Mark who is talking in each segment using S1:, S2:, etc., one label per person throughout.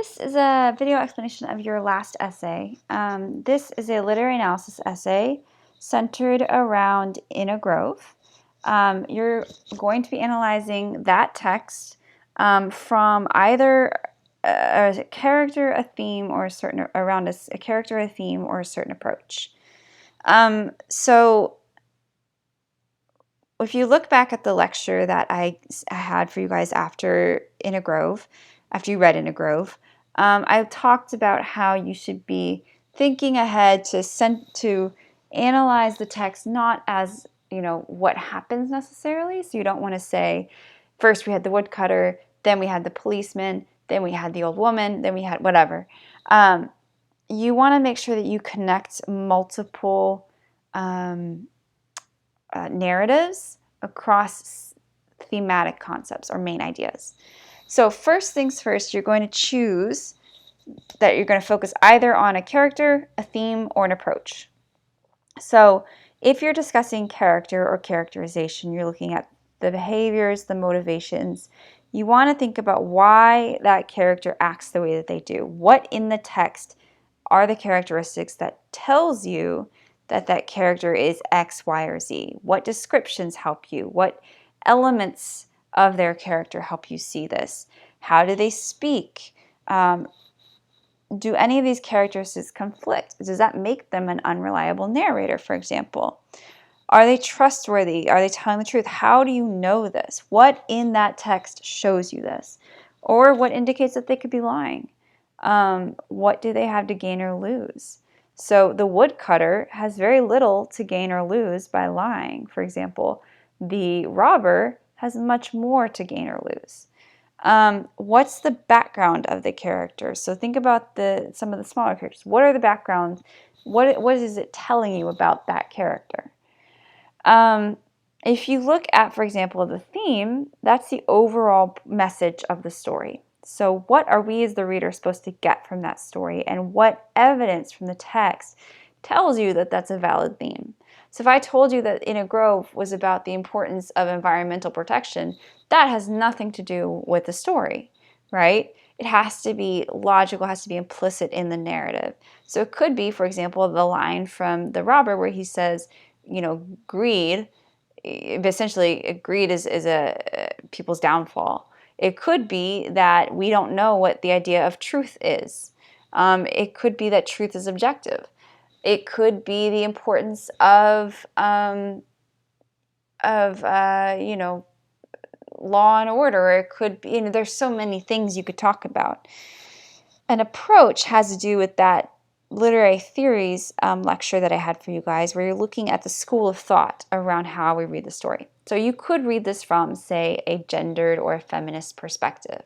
S1: This is a video explanation of your last essay. This is a literary analysis essay centered around In a Grove. You're going to be analyzing that text from either a character, a theme, or a certain around a character, a theme, or a certain approach. So if you look back at the lecture that I had for you guys after In a Grove, after you read In a Grove, I talked about how you should be thinking ahead to analyze the text not as, what happens necessarily. So you don't want to say, first we had the woodcutter, then we had the policeman, then we had the old woman, then we had whatever. You want to make sure that you connect multiple narratives across thematic concepts or main ideas. So first things first, you're going to choose that you're going to focus either on a character, a theme, or an approach. So if you're discussing character or characterization, you're looking at the behaviors, the motivations. You want to think about why that character acts the way that they do. What in the text are the characteristics that tells you that that character is X, Y, or Z? What descriptions help you? What elements of their character help you see this? How do they speak? Do any of these characteristics conflict? Does that make them an unreliable narrator, for example? Are they trustworthy? Are they telling the truth? How do you know this? What in that text shows you this? Or what indicates that they could be lying? What do they have to gain or lose? So the woodcutter has very little to gain or lose by lying. For example, the robber has much more to gain or lose. What's the background of the character? So think about some of the smaller characters. What are the backgrounds? What is it telling you about that character? If you look at, for example, the theme, that's the overall message of the story. So what are we as the reader supposed to get from that story, and what evidence from the text tells you that that's a valid theme? So if I told you that In a Grove was about the importance of environmental protection, that has nothing to do with the story, right? It has to be logical, has to be implicit in the narrative. So it could be, for example, the line from the robber where he says, greed, essentially greed is a people's downfall. It could be that we don't know what the idea of truth is. It could be that truth is objective. It could be the importance of law and order. It could be, there's so many things you could talk about. An approach has to do with that literary theories lecture that I had for you guys, where you're looking at the school of thought around how we read the story. So you could read this from, say, a gendered or a feminist perspective,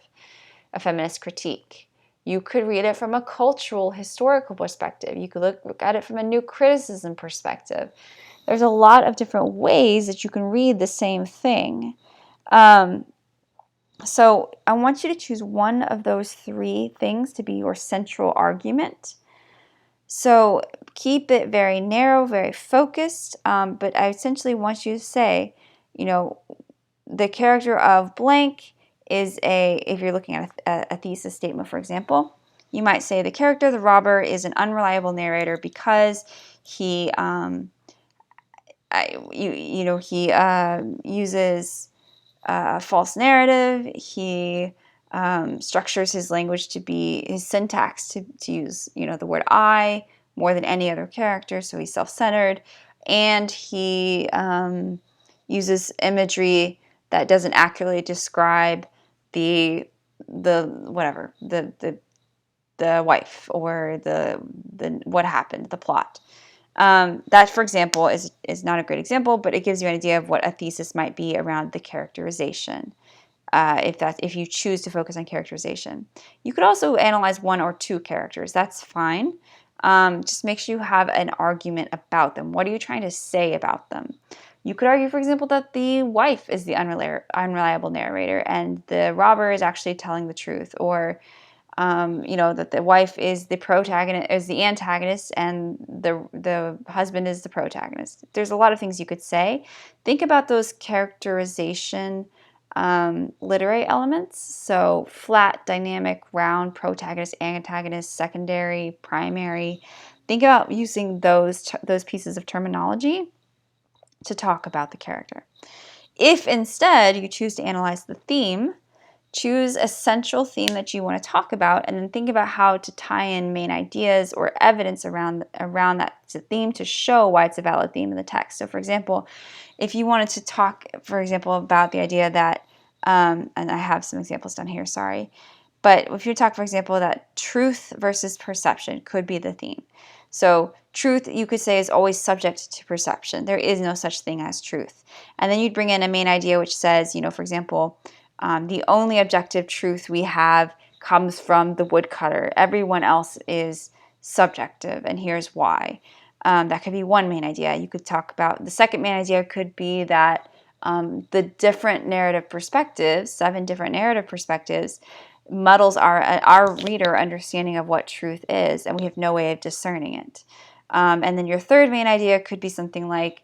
S1: a feminist critique. You could read it from a cultural, historical perspective. You could look at it from a new criticism perspective. There's a lot of different ways that you can read the same thing. So I want you to choose one of those three things to be your central argument. So keep it very narrow, very focused, but I essentially want you to say, the character of blank is if you're looking at a thesis statement, for example, you might say the character of the robber is an unreliable narrator because he, uses a false narrative. He structures his language to be, his syntax to use, the word I more than any other character, so he's self-centered, and he uses imagery that doesn't accurately describe the wife or the what happened, the plot. That, for example, is not a great example, but it gives you an idea of what a thesis might be around the characterization. If you choose to focus on characterization. You could also analyze one or two characters. That's fine. Just make sure you have an argument about them. What are you trying to say about them? You could argue, for example, that the wife is the unreliable narrator and the robber is actually telling the truth, or that the wife is the protagonist, is the antagonist, and the husband is the protagonist. There's a lot of things you could say. Think about those characterization literary elements. So flat, dynamic, round, protagonist, antagonist, secondary, primary. Think about using those pieces of terminology to talk about the character. If instead you choose to analyze the theme, choose a central theme that you want to talk about, and then think about how to tie in main ideas or evidence around that theme to show why it's a valid theme in the text. So for example, if you wanted to talk, for example, about the idea that, and I have some examples down here, sorry, but if you talk, for example, that truth versus perception could be the theme. So truth, you could say, is always subject to perception. There is no such thing as truth. And then you'd bring in a main idea which says, for example, the only objective truth we have comes from the woodcutter. Everyone else is subjective, and here's why. That could be one main idea. You could talk about the second main idea could be that the different narrative perspectives, 7 different narrative perspectives, muddles our reader understanding of what truth is, and we have no way of discerning it. And then your third main idea could be something like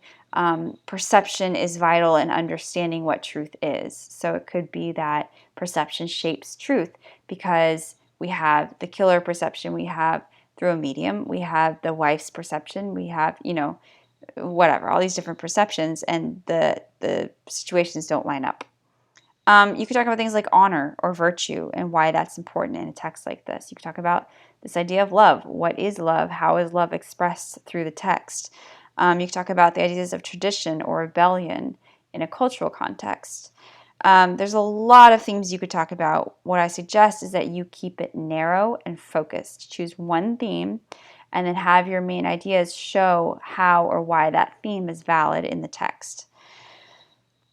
S1: perception is vital in understanding what truth is. So it could be that perception shapes truth because we have the killer perception we have through a medium, we have the wife's perception, we have, whatever, all these different perceptions, and the situations don't line up. You could talk about things like honor or virtue and why that's important in a text like this. You could talk about this idea of love. What is love? How is love expressed through the text? You could talk about the ideas of tradition or rebellion in a cultural context. There's a lot of things you could talk about. What I suggest is that you keep it narrow and focused. Choose one theme and then have your main ideas show how or why that theme is valid in the text.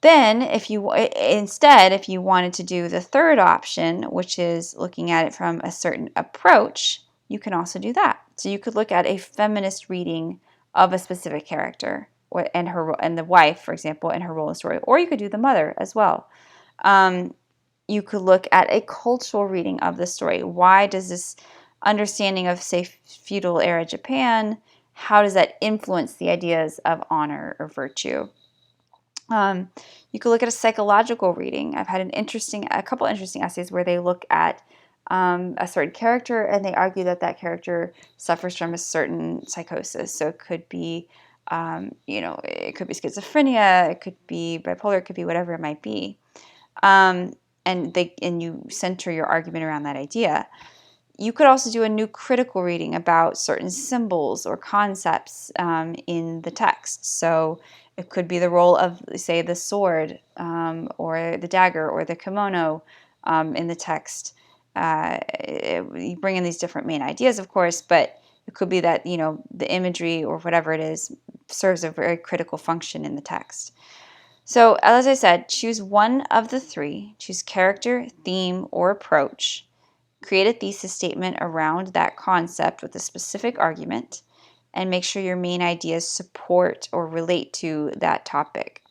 S1: Then, if you wanted to do the third option, which is looking at it from a certain approach, you can also do that. So you could look at a feminist reading of a specific character and the wife, for example, and her role in the story. Or you could do the mother as well. You could look at a cultural reading of the story. Why does this understanding of, say, feudal era Japan, how does that influence the ideas of honor or virtue? You could look at a psychological reading. I've had a couple interesting essays where they look at a certain character and they argue that character suffers from a certain psychosis. So it could be, it could be schizophrenia, it could be bipolar, it could be whatever it might be. And you center your argument around that idea. You could also do a new critical reading about certain symbols or concepts in the text. So it could be the role of, say, the sword or the dagger or the kimono in the text. You bring in these different main ideas, of course, but it could be that, the imagery or whatever it is serves a very critical function in the text. So, as I said, choose one of the 3. Choose character, theme, or approach. Create a thesis statement around that concept with a specific argument, and make sure your main ideas support or relate to that topic.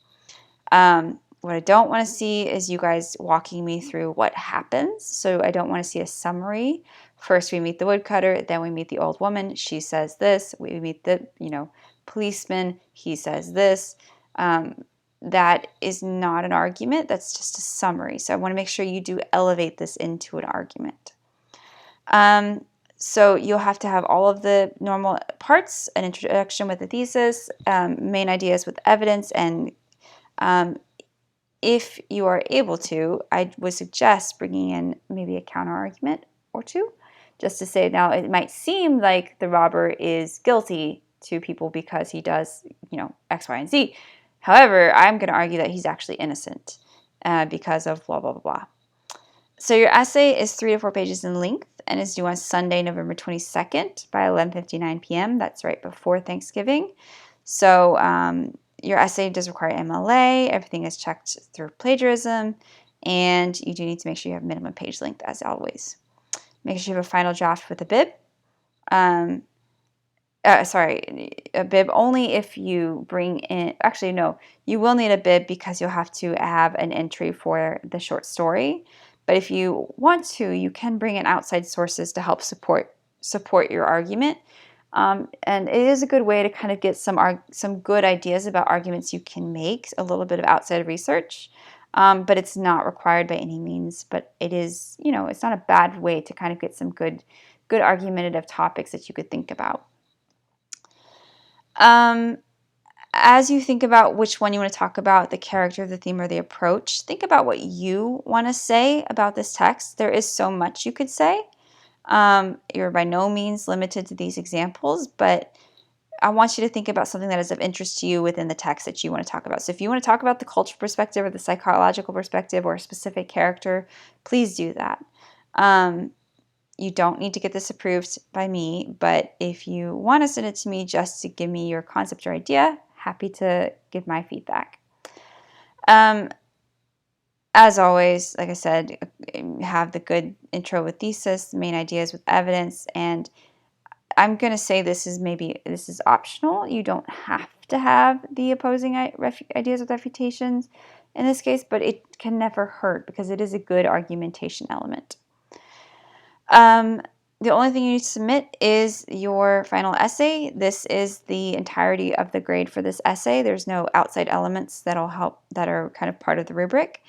S1: What I don't want to see is you guys walking me through what happens. So I don't want to see a summary. First we meet the woodcutter, then we meet the old woman. She says this. We meet the, policeman. He says this. That is not an argument. That's just a summary. So I want to make sure you do elevate this into an argument. So you'll have to have all of the normal parts, an introduction with a thesis, main ideas with evidence, and if you are able to, I would suggest bringing in maybe a counter argument or 2, just to say, now it might seem like the robber is guilty to people because he does, X, Y, and Z. However, I'm going to argue that he's actually innocent because of blah, blah, blah, blah. So your essay is 3 to 4 pages in length and is due on Sunday, November 22nd by 11:59 p.m. That's right before Thanksgiving. So your essay does require MLA. Everything is checked through plagiarism. And you do need to make sure you have minimum page length, as always. Make sure you have a final draft with a bib. A bib only if you bring in, actually no, you will need a bib because you'll have to have an entry for the short story. But if you want to, you can bring in outside sources to help support your argument. And it is a good way to kind of get some good ideas about arguments you can make, a little bit of outside research. but it's not required by any means. But it is, it's not a bad way to kind of get some good argumentative topics that you could think about. As you think about which one you want to talk about, the character, the theme, or the approach, think about what you want to say about this text. There is so much you could say. You're by no means limited to these examples, but I want you to think about something that is of interest to you within the text that you want to talk about. So if you want to talk about the cultural perspective or the psychological perspective or a specific character, please do that. You don't need to get this approved by me, but if you want to send it to me just to give me your concept or idea, happy to give my feedback. As always, like I said, have the good intro with thesis, main ideas with evidence, and I'm going to say this is optional. You don't have to have the opposing ideas with refutations in this case, but it can never hurt because it is a good argumentation element. The only thing you need to submit is your final essay. This is the entirety of the grade for this essay. There's no outside elements that are kind of part of the rubric.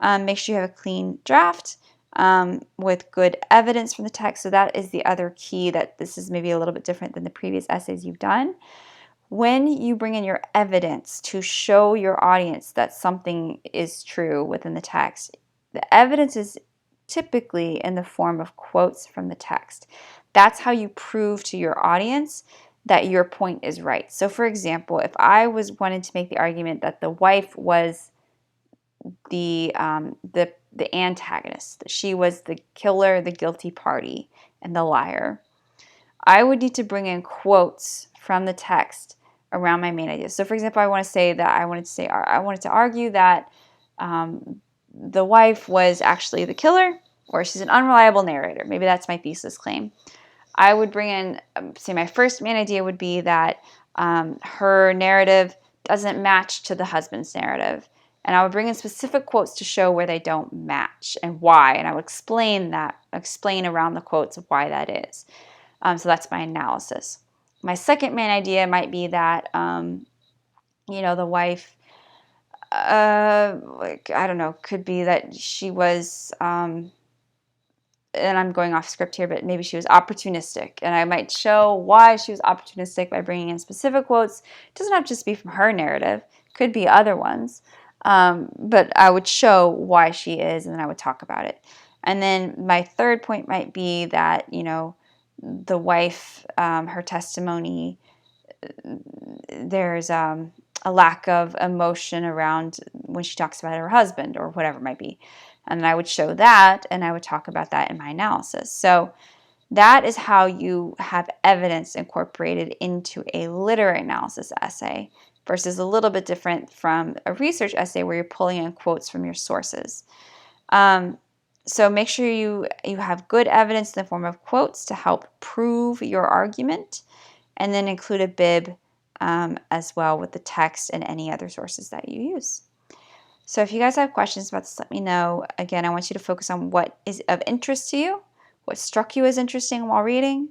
S1: Make sure you have a clean draft with good evidence from the text. So that is the other key, that this is maybe a little bit different than the previous essays you've done. When you bring in your evidence to show your audience that something is true within the text, the evidence is typically in the form of quotes from the text. That's how you prove to your audience that your point is right. So for example, if I wanted to make the argument that the wife was the antagonist, that she was the killer, the guilty party, and the liar, I would need to bring in quotes from the text around my main ideas. So for example, I wanted to argue that the wife was actually the killer, or she's an unreliable narrator. Maybe that's my thesis claim. I would bring in, say my first main idea would be that her narrative doesn't match to the husband's narrative. And I would bring in specific quotes to show where they don't match and why. And I would explain around the quotes of why that is. So that's my analysis. My second main idea might be that, the wife, could be that she was, and I'm going off script here, but maybe she was opportunistic. And I might show why she was opportunistic by bringing in specific quotes. It doesn't have to just be from her narrative. It could be other ones. But I would show why she is, and then I would talk about it. And then my third point might be that, the wife, her testimony, there's a lack of emotion around when she talks about her husband or whatever it might be. And I would show that, and I would talk about that in my analysis. So that is how you have evidence incorporated into a literary analysis essay, versus a little bit different from a research essay where you're pulling in quotes from your sources. So make sure you have good evidence in the form of quotes to help prove your argument, and then include a bib as well with the text and any other sources that you use. So if you guys have questions about this, let me know. Again, I want you to focus on what is of interest to you, what struck you as interesting while reading.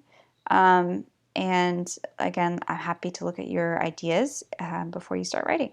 S1: And again, I'm happy to look at your ideas before you start writing.